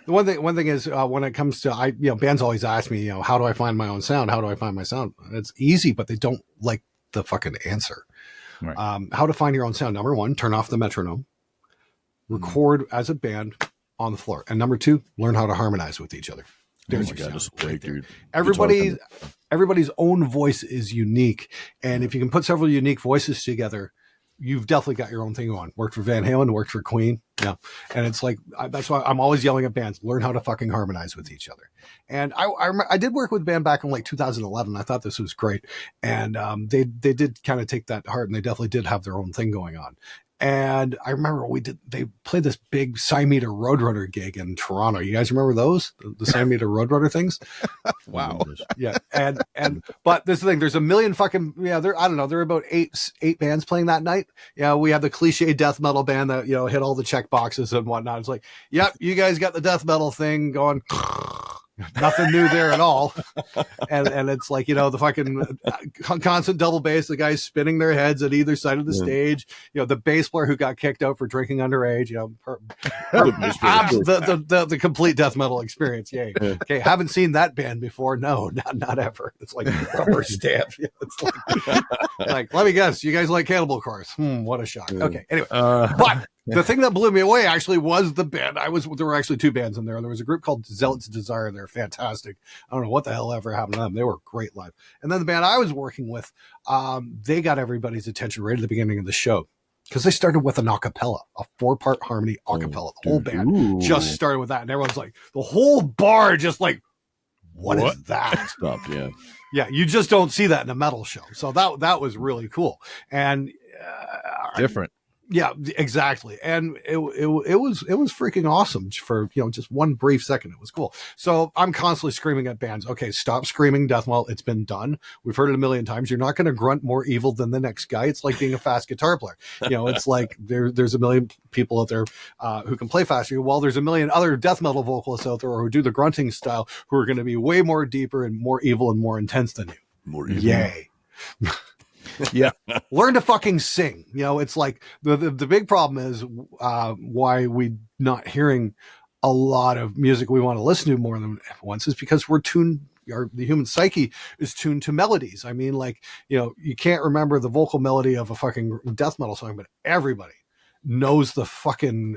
the one thing is when it comes to bands always ask me, how do I find my own sound? How do I find my sound? It's easy, but they don't like the fucking answer. Right. How to find your own sound? Number one, turn off the metronome. Record as a band on the floor, and number two, learn how to harmonize with each other. There's your sound right there. Everybody's own voice is unique, and if you can put several unique voices together, you've definitely got your own thing on. Worked for Van Halen, worked for Queen, yeah. And it's like that's why I'm always yelling at bands: learn how to fucking harmonize with each other. And I did work with a band back in like 2011. I thought this was great, and they did kind of take that to heart, and they definitely did have their own thing going on. And I remember they played this big Simeter Roadrunner gig in Toronto. You guys remember those? The Simeter Roadrunner things? Wow. Yeah. But this is the thing, there's a million fucking, I don't know, there were about eight bands playing that night. Yeah. We had the cliche death metal band that, hit all the check boxes and whatnot. It's like, yep, you guys got the death metal thing going. Nothing new there at all. And it's like, the fucking constant double bass, the guys spinning their heads at either side of the stage, the bass player who got kicked out for drinking underage, the complete death metal experience. Yay. Okay. Haven't seen that band before. No, not ever. It's like rubber stamp. It's like, let me guess, you guys like Cannibal Corpse. What a shock. Okay. Anyway, but the thing that blew me away actually was the band. There were actually two bands in there. There was a group called Zealot's Desire. They're fantastic. I don't know what the hell ever happened to them. They were great live. And then the band I was working with, they got everybody's attention right at the beginning of the show because they started with an acapella, a 4-part harmony acapella. The whole band just started with that. And everyone's like, the whole bar just like, what is that? Stop, yeah. Yeah, you just don't see that in a metal show. So that was really cool. And different. Yeah, exactly. And it was freaking awesome for, just one brief second. It was cool. So I'm constantly screaming at bands. Okay, stop screaming death metal. It's been done. We've heard it a million times. You're not going to grunt more evil than the next guy. It's like being a fast guitar player. It's like there's a million people out there who can play faster. Well, there's a million other death metal vocalists out there who do the grunting style who are going to be way more deeper and more evil and more intense than you. More evil. Yay. Yeah. Learn to fucking sing. It's like the big problem is why we not hearing a lot of music we want to listen to more than once is because we're tuned. The human psyche is tuned to melodies. I mean, like, you can't remember the vocal melody of a fucking death metal song, but everybody knows the fucking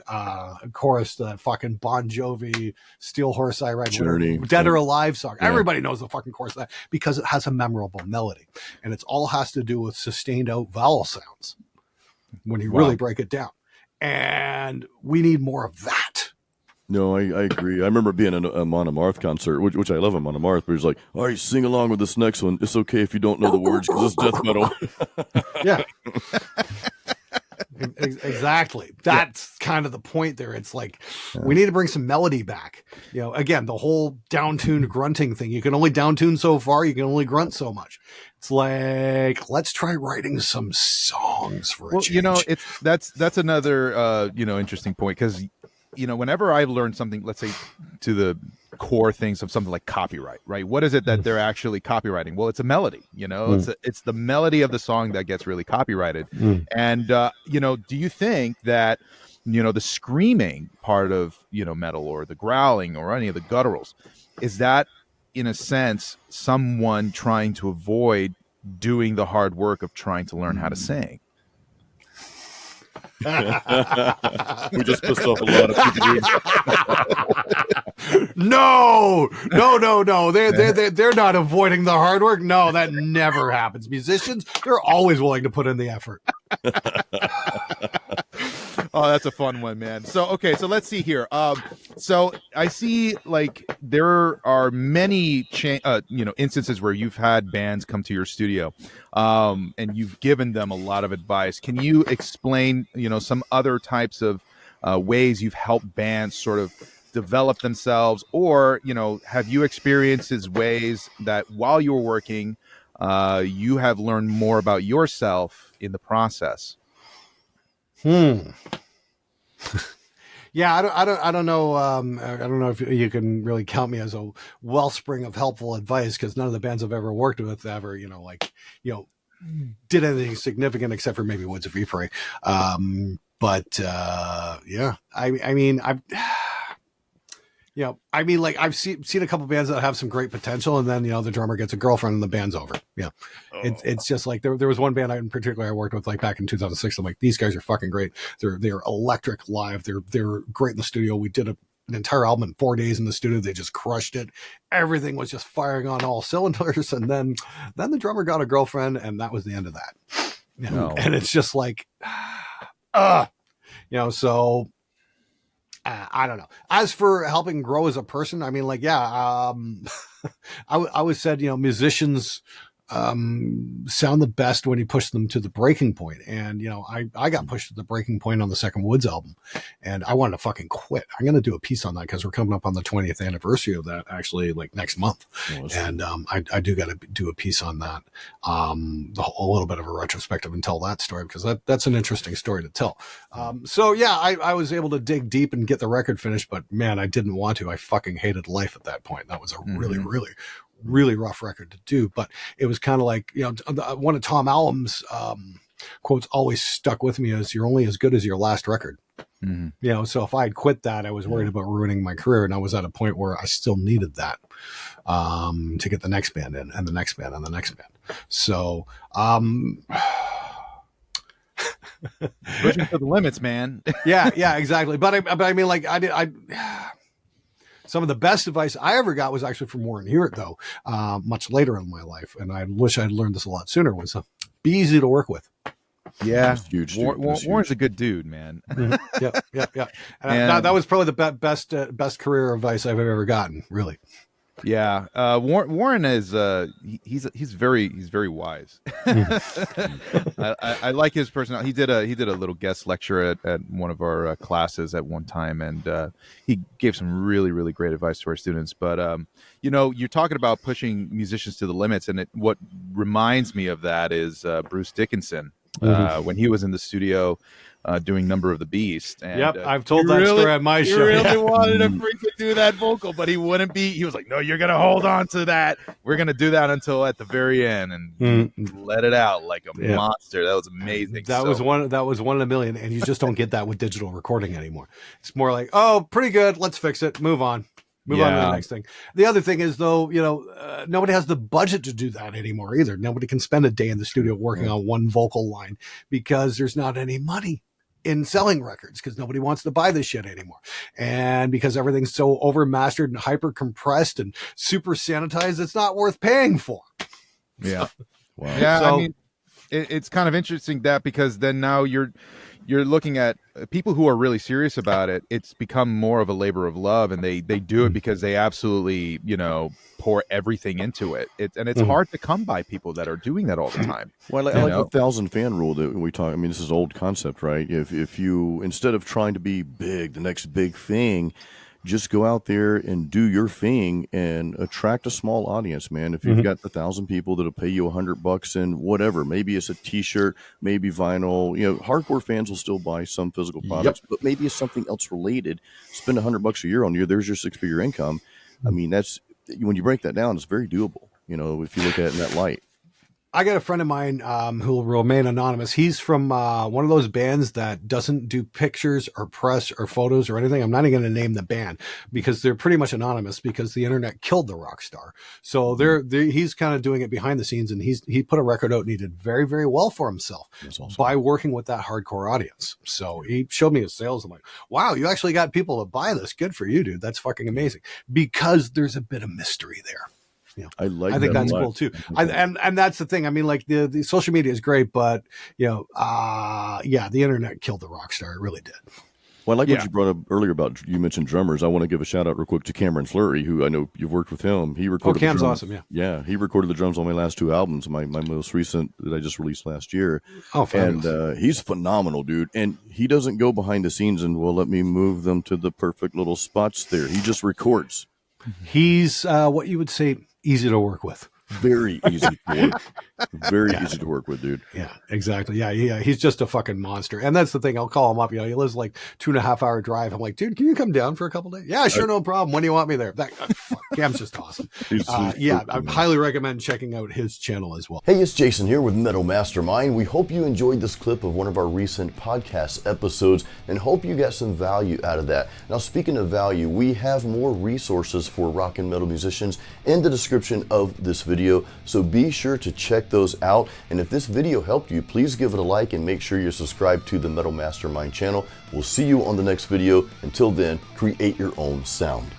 chorus, the fucking Bon Jovi, Steel Horse I Ride, Journey, Dead or Alive song. Yeah. Everybody knows the fucking chorus of that because it has a memorable melody. And it's all has to do with sustained out vowel sounds when you really break it down. And we need more of that. No, I agree. I remember being at a Mon Amarth concert, which I love a Mon Amarth, but he's like, all right, sing along with this next one. It's okay if you don't know the words because it's death metal. Yeah. Exactly. That's kind of the point there. It's like we need to bring some melody back. Again, the whole down-tuned grunting thing. You can only down-tune so far. You can only grunt so much. It's like, let's try writing some songs for a change. That's another interesting point because whenever I've learned something, let's say to the core things of something like copyright, right? What is it that they're actually copywriting? Well, it's a melody, it's the melody of the song that gets really copyrighted. And, do you think that, the screaming part of, metal or the growling or any of the gutturals, is that in a sense, someone trying to avoid doing the hard work of trying to learn how to sing? We just pissed off a lot of people. No. They're not avoiding the hard work. No, that never happens. Musicians, they're always willing to put in the effort. Oh, that's a fun one, man. So let's see here. So I see like there are many instances where you've had bands come to your studio, and you've given them a lot of advice. Can you explain, some other types of ways you've helped bands sort of develop themselves, or have you experienced ways that while you were working, you have learned more about yourself in the process? Yeah, I don't know. I don't know if you can really count me as a wellspring of helpful advice because none of the bands I've ever worked with ever, did anything significant except for maybe Woods of Ypres. Yeah, I mean, You know, I mean, like I've seen a couple bands that have some great potential, and then the drummer gets a girlfriend and the band's over. Yeah, it's just like there was one band in particular I worked with like back in 2006. I'm like, these guys are fucking great. They're electric live. They're great in the studio. We did an entire album in 4 days in the studio. They just crushed it. Everything was just firing on all cylinders. And then the drummer got a girlfriend, and that was the end of that. And it's just like, so. I don't know. As for helping grow as a person, I mean, like, I always said, musicians sound the best when you push them to the breaking point. And, I got pushed to the breaking point on the second Woods album, and I wanted to fucking quit. I'm going to do a piece on that because we're coming up on the 20th anniversary of that actually like next month. And I do got to do a piece on that. A little bit of a retrospective and tell that story because that's an interesting story to tell. I was able to dig deep and get the record finished, but man, I didn't want to. I fucking hated life at that point. That was a really rough record to do, but it was kind of like, one of Tom Allen's quotes always stuck with me as you're only as good as your last record. So if I had quit that, I was worried about ruining my career. And I was at a point where I still needed that to get the next band in and the next band and the next band. So, pushing to the limits, man. yeah, exactly. But I mean, like some of the best advice I ever got was actually from Warren Hewitt, though, much later in my life. And I wish I'd learned this a lot sooner, was be easy to work with. Yeah. Huge. Warren's a good dude, man. Yeah. And that was probably the best career advice I've ever gotten, really. Yeah. Warren is, he's very wise. I like his personality. He did a little guest lecture at one of our classes at one time, and he gave some really, really great advice to our students. But, you're talking about pushing musicians to the limits. And what reminds me of that is Bruce Dickinson, when he was in the studio, doing Number of the Beast. And, I've told that story at my show. He really wanted to freaking do that vocal, but he wouldn't be. He was like, no, you're going to hold on to that. We're going to do that until at the very end and let it out like a monster. That was amazing. That was one in a million, and you just don't get that with digital recording anymore. It's more like, oh, pretty good. Let's fix it. Move on. Move on to the next thing. The other thing is, though, nobody has the budget to do that anymore either. Nobody can spend a day in the studio working on one vocal line because there's not any money in selling records because nobody wants to buy this shit anymore. And because everything's so overmastered and hyper compressed and super sanitized, it's not worth paying for. Yeah. Wow. Yeah. So, I mean, it's kind of interesting that because then now you're looking at people who are really serious about it. It's become more of a labor of love, and they do it because they absolutely, pour everything into it. It's hard to come by people that are doing that all the time. Well, I like the 1,000 fan rule that we talk. I mean, this is old concept, right? If you, instead of trying to be big, the next big thing, just go out there and do your thing and attract a small audience, man. If you've got 1,000 people that'll pay you $100 and whatever, maybe it's a T-shirt, maybe vinyl. Hardcore fans will still buy some physical products, but maybe it's something else related. Spend $100 a year on there's your 6-figure income. I mean, that's when you break that down, it's very doable. If you look at it in that light. I got a friend of mine who will remain anonymous. He's from one of those bands that doesn't do pictures or press or photos or anything. I'm not even going to name the band because they're pretty much anonymous because the internet killed the rock star. So he's kind of doing it behind the scenes, and he put a record out and he did very, very well for himself by working with that hardcore audience. So he showed me his sales. I'm like, wow, you actually got people to buy this. Good for you, dude. That's fucking amazing because there's a bit of mystery there. I think that's cool too. And that's the thing. I mean, like the social media is great, but the internet killed the rock star. It really did. Well, I like what you brought up earlier about, you mentioned drummers. I want to give a shout out real quick to Cameron Fleury, who I know you've worked with him. He recorded Cam's the drums. Awesome. Yeah. He recorded the drums on my last 2 albums, my most recent that I just released last year. Oh, fabulous. And he's phenomenal, dude. And he doesn't go behind the scenes and let me move them to the perfect little spots there. He just records. He's what you would say easy to work with. Very easy to work. Very easy to work with, dude. Yeah, exactly. Yeah. He's just a fucking monster. And that's the thing. I'll call him up. He lives like 2.5 hour drive. I'm like, dude, can you come down for a couple days? Yeah, sure. No problem. When do you want me there? Cam's just awesome. He's I highly recommend checking out his channel as well. Hey, it's Jason here with Metal Mastermind. We hope you enjoyed this clip of one of our recent podcast episodes and hope you got some value out of that. Now, speaking of value, we have more resources for rock and metal musicians in the description of this video, so be sure to check those out. And if this video helped you, please give it a like and make sure you're subscribed to the Metal Mastermind channel. We'll see you on the next video. Until then, create your own sound.